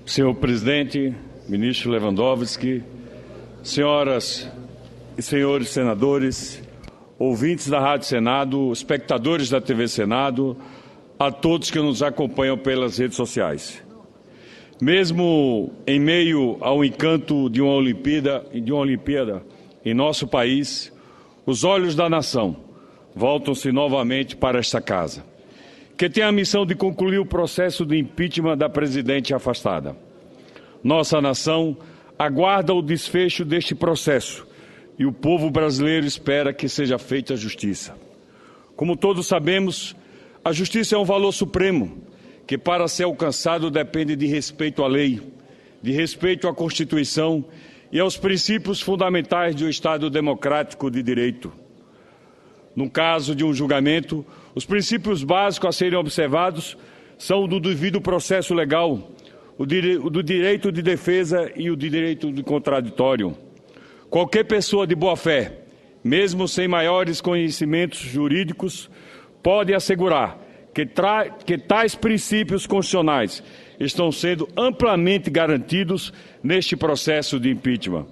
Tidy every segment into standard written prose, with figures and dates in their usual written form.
Senhor presidente, ministro Lewandowski, senhoras e senhores senadores, ouvintes da Rádio Senado, espectadores da TV Senado, a todos que nos acompanham pelas redes sociais. Mesmo em meio ao encanto de uma Olimpíada em nosso país, os olhos da nação voltam-se novamente para esta casa, que tem a missão de concluir o processo de impeachment da presidente afastada. Nossa nação aguarda o desfecho deste processo e o povo brasileiro espera que seja feita justiça. Como todos sabemos, a justiça é um valor supremo que, para ser alcançado, depende de respeito à lei, de respeito à Constituição e aos princípios fundamentais de um Estado democrático de direito. No caso de um julgamento, os princípios básicos a serem observados são o do devido processo legal, o do direito de defesa e o direito de contraditório. Qualquer pessoa de boa-fé, mesmo sem maiores conhecimentos jurídicos, pode assegurar que tais princípios constitucionais estão sendo amplamente garantidos neste processo de impeachment.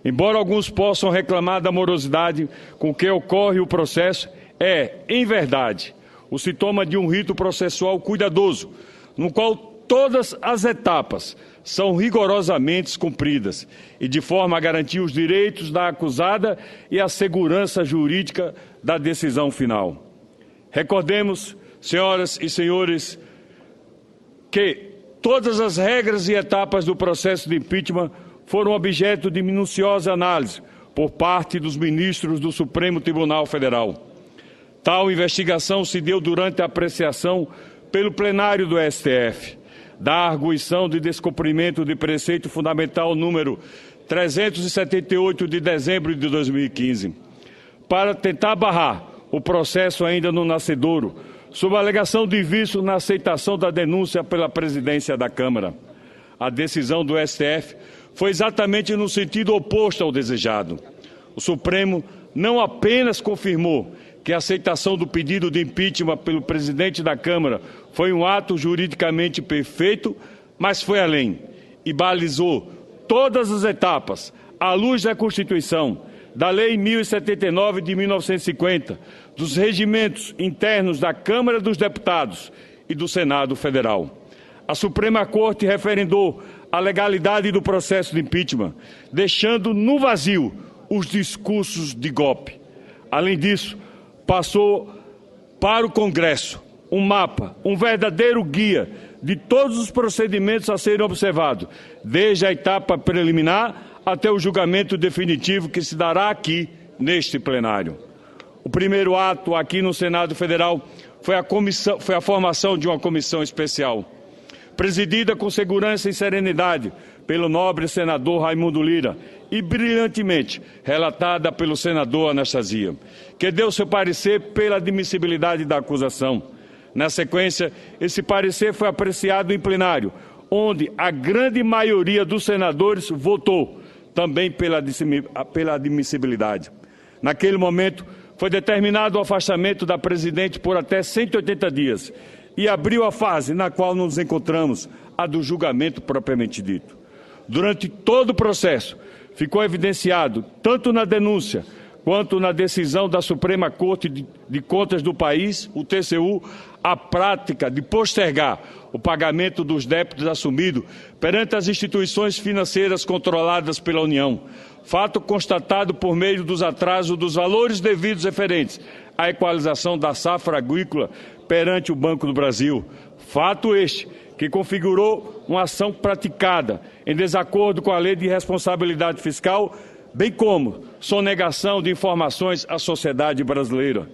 Embora alguns possam reclamar da morosidade com que ocorre o processo, em verdade, o sintoma de um rito processual cuidadoso, no qual todas as etapas são rigorosamente cumpridas e de forma a garantir os direitos da acusada e a segurança jurídica da decisão final. Recordemos, senhoras e senhores, que todas as regras e etapas do processo de impeachment foram objeto de minuciosa análise por parte dos ministros do Supremo Tribunal Federal. Tal investigação se deu durante a apreciação pelo plenário do STF da arguição de descumprimento de preceito fundamental número 378 de dezembro de 2015, para tentar barrar o processo ainda no nascedouro, sob a alegação de vício na aceitação da denúncia pela presidência da Câmara. A decisão do STF foi exatamente no sentido oposto ao desejado. O Supremo não apenas confirmou que a aceitação do pedido de impeachment pelo presidente da Câmara foi um ato juridicamente perfeito, mas foi além e balizou todas as etapas, à luz da Constituição, da Lei 1079 de 1950, dos regimentos internos da Câmara dos Deputados e do Senado Federal. A Suprema Corte referendou a legalidade do processo de impeachment, deixando no vazio os discursos de golpe. Além disso, passou para o Congresso um mapa, um verdadeiro guia de todos os procedimentos a serem observados, desde a etapa preliminar até o julgamento definitivo que se dará aqui neste plenário. O primeiro ato aqui no Senado Federal foi a formação de uma comissão especial, presidida com segurança e serenidade pelo nobre senador Raimundo Lira e brilhantemente relatada pelo senador Anastasia, que deu seu parecer pela admissibilidade da acusação. Na sequência, esse parecer foi apreciado em plenário, onde a grande maioria dos senadores votou também pela admissibilidade. Naquele momento, foi determinado o afastamento da presidente por até 180 dias e abriu a fase na qual nos encontramos, a do julgamento propriamente dito. Durante todo o processo, ficou evidenciado, tanto na denúncia quanto na decisão da Suprema Corte de Contas do país, o TCU, a prática de postergar o pagamento dos débitos assumidos perante as instituições financeiras controladas pela União, fato constatado por meio dos atrasos dos valores devidos referentes à equalização da safra agrícola perante o Banco do Brasil. Fato este que configurou uma ação praticada em desacordo com a Lei de Responsabilidade Fiscal, bem como sonegação de informações à sociedade brasileira.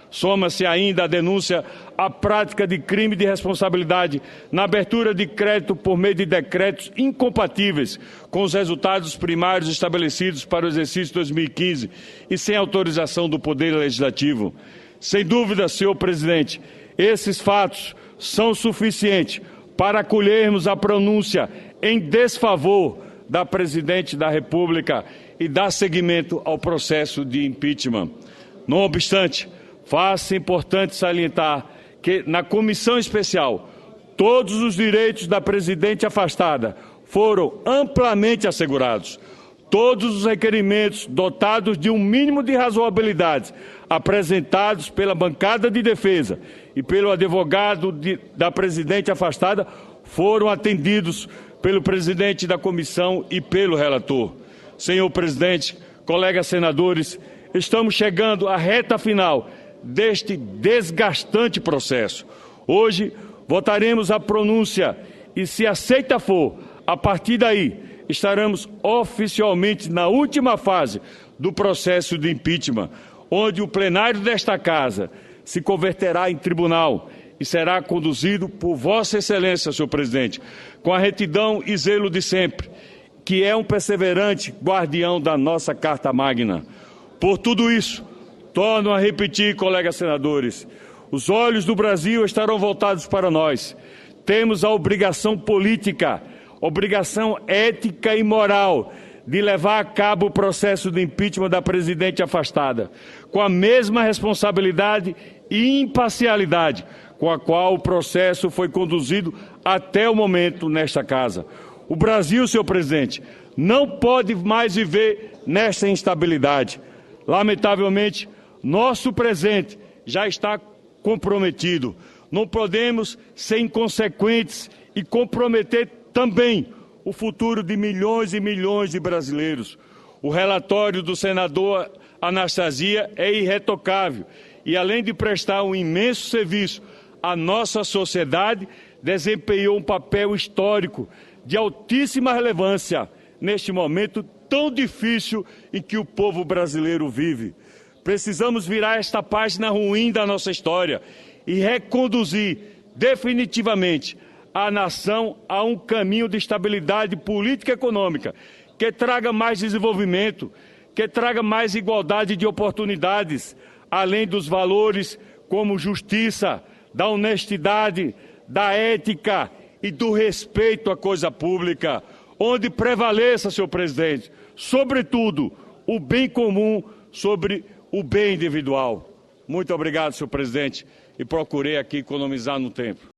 Soma-se ainda a denúncia à prática de crime de responsabilidade na abertura de crédito por meio de decretos incompatíveis com os resultados primários estabelecidos para o exercício 2015 e sem autorização do Poder Legislativo. Sem dúvida, senhor presidente, esses fatos são suficientes para acolhermos a pronúncia em desfavor da presidente da República e dar seguimento ao processo de impeachment. Não obstante, faz-se importante salientar que, na comissão especial, todos os direitos da presidente afastada foram amplamente assegurados. Todos os requerimentos dotados de um mínimo de razoabilidade apresentados pela bancada de defesa e pelo advogado da presidente afastada foram atendidos pelo presidente da comissão e pelo relator. Senhor presidente, colegas senadores, estamos chegando à reta final deste desgastante processo. Hoje votaremos a pronúncia e, se aceita for, a partir daí estaremos oficialmente na última fase do processo de impeachment, onde o plenário desta Casa se converterá em tribunal e será conduzido por Vossa Excelência, senhor presidente, com a retidão e zelo de sempre, que é um perseverante guardião da nossa Carta Magna. Por tudo isso, torno a repetir, colegas senadores, os olhos do Brasil estarão voltados para nós. Temos a obrigação política, obrigação ética e moral de levar a cabo o processo de impeachment da presidente afastada, com a mesma responsabilidade e imparcialidade com a qual o processo foi conduzido até o momento nesta Casa. O Brasil, senhor presidente, não pode mais viver nesta instabilidade. Lamentavelmente, nosso presente já está comprometido. Não podemos ser inconsequentes e comprometer também o futuro de milhões e milhões de brasileiros. O relatório do senador Anastasia é irretocável e, além de prestar um imenso serviço à nossa sociedade, desempenhou um papel histórico de altíssima relevância neste momento tão difícil em que o povo brasileiro vive. Precisamos virar esta página ruim da nossa história e reconduzir definitivamente a nação a um caminho de estabilidade política e econômica que traga mais desenvolvimento, que traga mais igualdade de oportunidades, além dos valores como justiça, da honestidade, da ética e do respeito à coisa pública, onde prevaleça, senhor presidente, sobretudo, o bem comum sobre o bem individual. Muito obrigado, senhor presidente, e procurei aqui economizar no tempo.